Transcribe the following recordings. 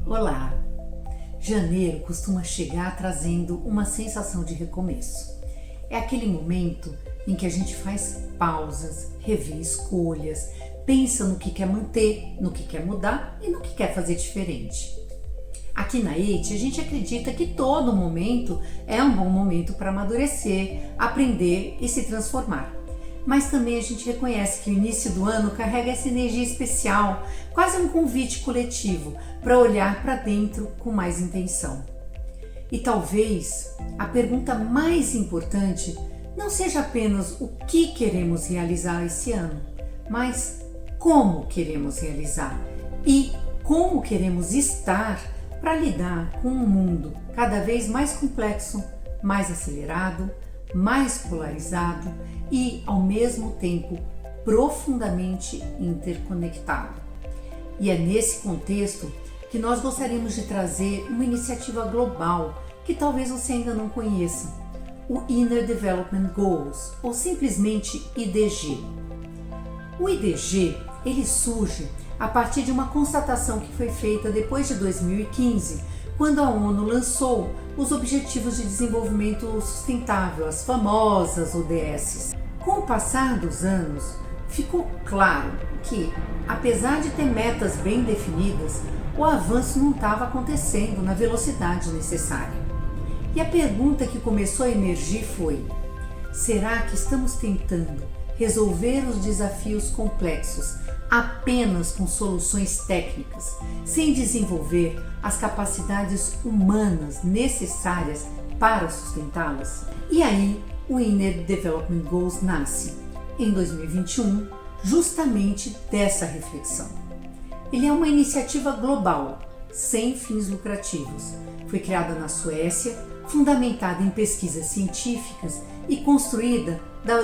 Olá! Janeiro costuma chegar trazendo uma sensação de recomeço. É aquele momento em que a gente faz pausas, revê escolhas, pensa no que quer manter, no que quer mudar e no que quer fazer diferente. Aqui na EIT a gente acredita que todo momento é um bom momento para amadurecer, aprender e se transformar. Mas também a gente reconhece que o início do ano carrega essa energia especial, quase um convite coletivo para olhar para dentro com mais intenção. E talvez a pergunta mais importante não seja apenas o que queremos realizar esse ano, mas como queremos realizar e como queremos estar para lidar com um mundo cada vez mais complexo, mais acelerado, mais polarizado e, ao mesmo tempo, profundamente interconectado. E é nesse contexto que nós gostaríamos de trazer uma iniciativa global que talvez você ainda não conheça, o Inner Development Goals, ou simplesmente IDG. O IDG, ele surge a partir de uma constatação que foi feita depois de 2015, quando a ONU lançou os Objetivos de Desenvolvimento Sustentável, as famosas ODS. Com o passar dos anos, ficou claro que, apesar de ter metas bem definidas, o avanço não estava acontecendo na velocidade necessária. E a pergunta que começou a emergir foi: será que estamos tentando resolver os desafios complexos apenas com soluções técnicas, sem desenvolver as capacidades humanas necessárias para sustentá-las? E aí o Inner Development Goals nasce, em 2021, justamente dessa reflexão. Ele é uma iniciativa global, sem fins lucrativos. Foi criada na Suécia, fundamentada em pesquisas científicas e construída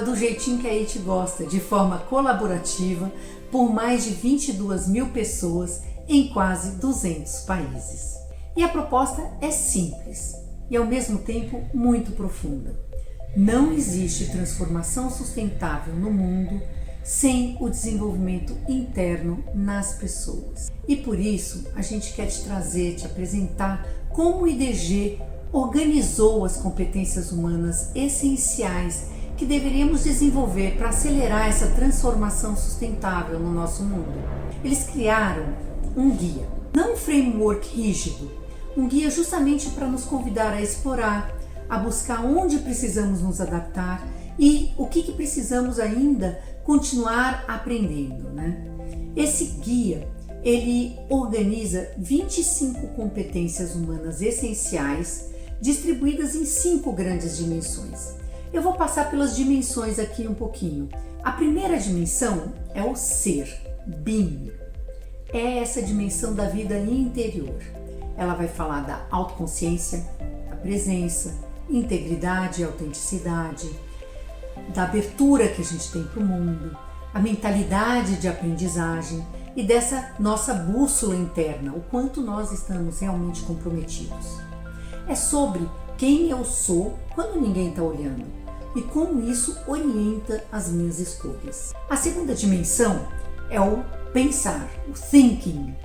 do jeitinho que a EIT gosta, de forma colaborativa, por mais de 22 mil pessoas em quase 200 países. E a proposta é simples e ao mesmo tempo muito profunda. Não existe transformação sustentável no mundo sem o desenvolvimento interno nas pessoas. E por isso a gente quer te trazer, te apresentar como o IDG organizou as competências humanas essenciais que deveríamos desenvolver para acelerar essa transformação sustentável no nosso mundo. Eles criaram um guia, não um framework rígido, um guia justamente para nos convidar a explorar, a buscar onde precisamos nos adaptar e o que precisamos ainda continuar aprendendo, né? Esse guia, ele organiza 25 competências humanas essenciais distribuídas em 5 grandes dimensões. Eu vou passar pelas dimensões aqui um pouquinho. A primeira dimensão é o ser, being. É essa dimensão da vida interior. Ela vai falar da autoconsciência, da presença, integridade e autenticidade, da abertura que a gente tem para o mundo, a mentalidade de aprendizagem e dessa nossa bússola interna, o quanto nós estamos realmente comprometidos. É sobre quem eu sou quando ninguém está olhando e como isso orienta as minhas escolhas. A segunda dimensão é o pensar, o thinking.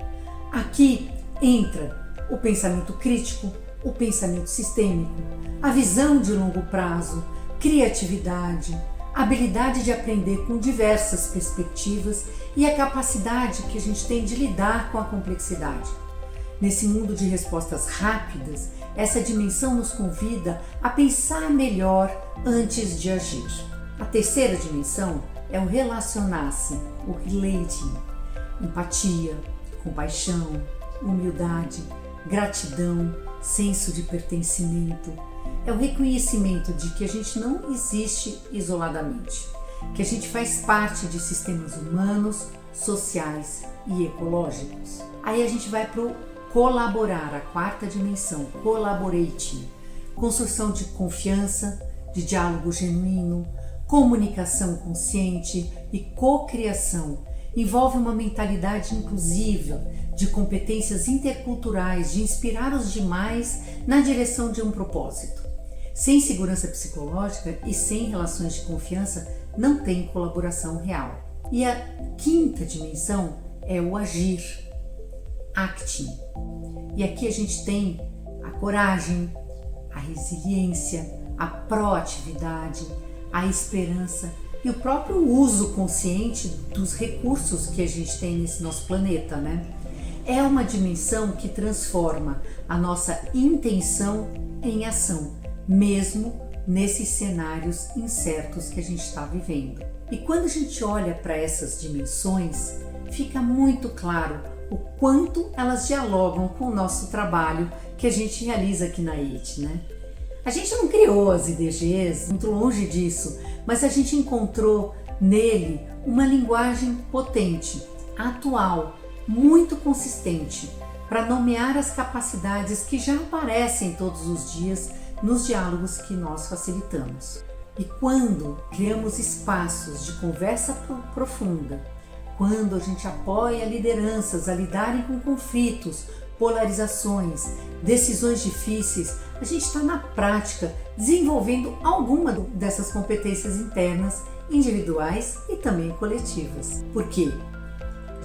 Aqui entra o pensamento crítico, o pensamento sistêmico, a visão de longo prazo, criatividade, a habilidade de aprender com diversas perspectivas e a capacidade que a gente tem de lidar com a complexidade. Nesse mundo de respostas rápidas, essa dimensão nos convida a pensar melhor antes de agir. A terceira dimensão é o relacionar-se, o relating, empatia, compaixão, humildade, gratidão, senso de pertencimento. É o reconhecimento de que a gente não existe isoladamente, que a gente faz parte de sistemas humanos, sociais e ecológicos. Aí a gente vai para o colaborar, a quarta dimensão, collaborating, construção de confiança, de diálogo genuíno, comunicação consciente e cocriação. Envolve uma mentalidade inclusiva, de competências interculturais, de inspirar os demais na direção de um propósito. Sem segurança psicológica e sem relações de confiança, não tem colaboração real. E a quinta dimensão é o agir, acting. E aqui a gente tem a coragem, a resiliência, a proatividade, a esperança e o próprio uso consciente dos recursos que a gente tem nesse nosso planeta, né? É uma dimensão que transforma a nossa intenção em ação, mesmo nesses cenários incertos que a gente está vivendo. E quando a gente olha para essas dimensões, fica muito claro o quanto elas dialogam com o nosso trabalho que a gente realiza aqui na IT, né? A gente não criou as IDGs, muito longe disso, mas a gente encontrou nele uma linguagem potente, atual, muito consistente, para nomear as capacidades que já aparecem todos os dias nos diálogos que nós facilitamos. E quando criamos espaços de conversa profunda, quando a gente apoia lideranças a lidarem com conflitos, polarizações, decisões difíceis, a gente está na prática desenvolvendo alguma dessas competências internas, individuais e também coletivas. Por quê?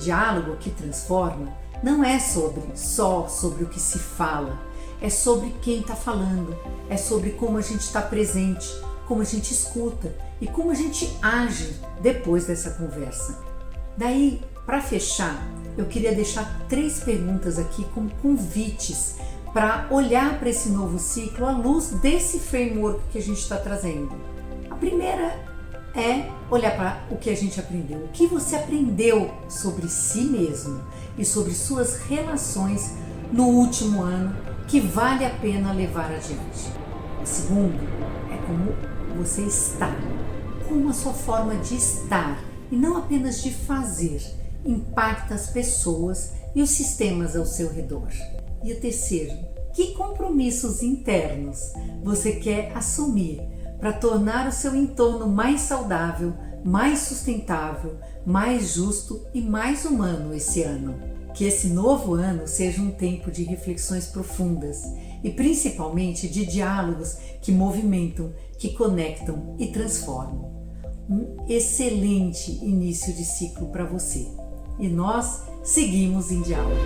Diálogo que transforma não é só sobre o que se fala, é sobre quem está falando, é sobre como a gente está presente, como a gente escuta e como a gente age depois dessa conversa. Daí, para fechar, eu queria deixar 3 perguntas aqui como convites para olhar para esse novo ciclo à luz desse framework que a gente está trazendo. A primeira é olhar para o que a gente aprendeu, o que você aprendeu sobre si mesmo e sobre suas relações no último ano que vale a pena levar adiante. O segundo é como você está, como a sua forma de estar e não apenas de fazer impacta as pessoas e os sistemas ao seu redor. E o terceiro, que compromissos internos você quer assumir para tornar o seu entorno mais saudável, mais sustentável, mais justo e mais humano esse ano? Que esse novo ano seja um tempo de reflexões profundas e principalmente de diálogos que movimentam, que conectam e transformam. Um excelente início de ciclo para você. E nós seguimos em diálogo.